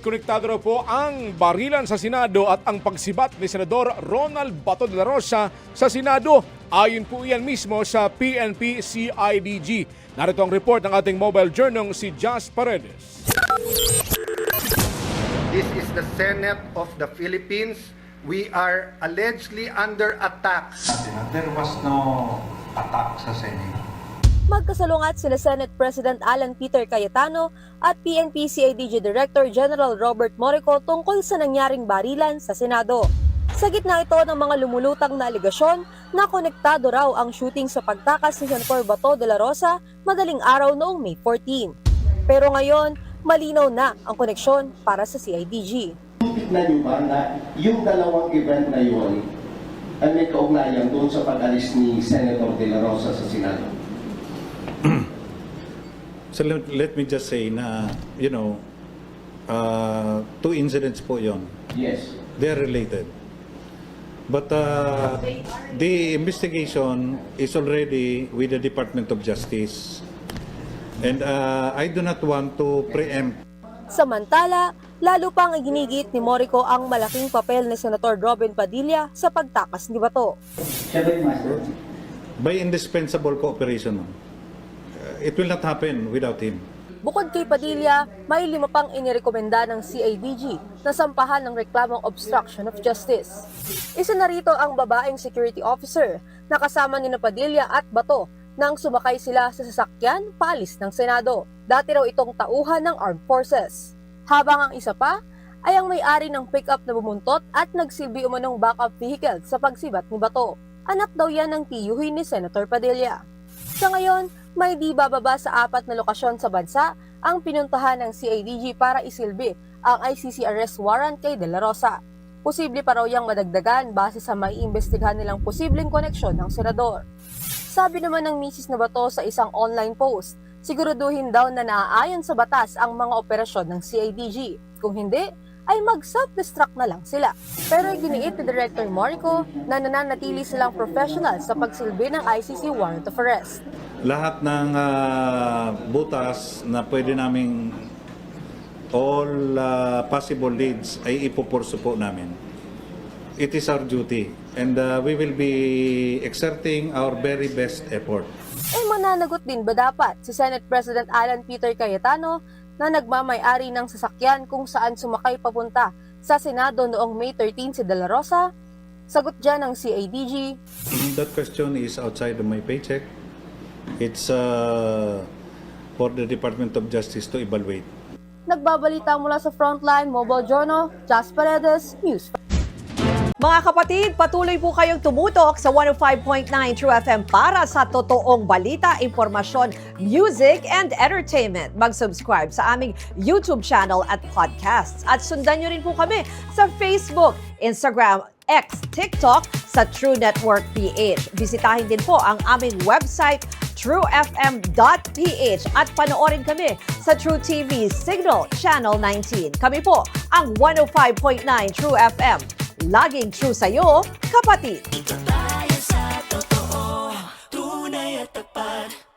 Konektado raw po ang barilan sa Senado at ang pagsibat ni Senador Ronald Bato de la Rosa sa Senado. Ayon po iyan mismo sa PNP-CIDG. Narito ang report ng ating mobile journal si Jas Paredes. This is the Senate of the Philippines. We are allegedly under attack. There was no attack sa Senate. Magkasalungat sila Senate President Alan Peter Cayetano at PNP-CIDG Director General Robert Morico tungkol sa nangyaring barilan sa Senado. Sa gitna ito ng mga lumulutang na aligasyon na konektado raw ang shooting sa pagtakas ni Senator Bato de la Rosa madaling araw noong May 14. Pero ngayon, malinaw na ang koneksyon para sa CIDG. Tignan niyo ba na yung dalawang event na yun ay may kaugnayan doon sa pag-alis ni Senator de la Rosa sa Senado? So let me just say na, two incidents po yon. Yes. They are related. But the investigation is already with the Department of Justice. And I do not want to preempt. Samantala, lalo pang ginigit ni Morico ang malaking papel ni Senator Robin Padilla sa pagtakas ni Bato. By indispensable cooperation, it will not happen without him. Bukod kay Padilla, may 5 pang inirekomenda ng CIDG na sampahan ng reklamong obstruction of justice. Isa na rito ang babaeng security officer na kasama ni Padilla at Bato nang sumakay sila sa sasakyan paalis ng Senado. Dati raw itong tauhan ng armed forces. Habang ang isa pa ay ang may-ari ng pick-up na bumuntot at nagsilbi umanong backup vehicle sa pagsibat ni Bato. Anak daw yan ng tiyuhin ni Senator Padilla. Sa ngayon, may di bababa sa 4 na lokasyon sa bansa ang pinuntahan ng CIDG para isilbi ang ICC arrest warrant kay De La Rosa. Posible pa raw yang madagdagan base sa maiimbestigahan nilang posibleng koneksyon ng senador. Sabi naman ng misis na Bato sa isang online post, siguraduhin daw na naaayon sa batas ang mga operasyon ng CIDG. Kung hindi, ay mag-self-destruct na lang sila. Pero giniit ni Director Morico na nananatili silang professional sa pagsilbi ng ICC warrant of arrest. Lahat ng butas na pwede naming all possible leads ay ipupurso po namin. It is our duty and we will be exerting our very best effort. Mananagot din ba dapat si Senate President Alan Peter Cayetano na nagmamay-ari ng sasakyan kung saan sumakay papunta sa Senado noong May 13 si De La Rosa? Sagot dyan ng CIDG. That question is outside of my paycheck. It's for the Department of Justice to evaluate. Nagbabalita mula sa Frontline Mobile Journal, Jas Paredes, News. Mga kapatid, patuloy po kayong tumutok sa 105.9 True FM para sa totoong balita, impormasyon, music, and entertainment. Mag-subscribe sa aming YouTube channel at podcasts. At sundan nyo rin po kami sa Facebook, Instagram, X, TikTok sa True Network PH. Bisitahin din po ang aming website, truefm.ph at panoorin kami sa True TV Signal Channel 19. Kami po ang 105.9 True FM. Laging true sa'yo, kapatid. Ito tayo sa totoo, tunay at tapat.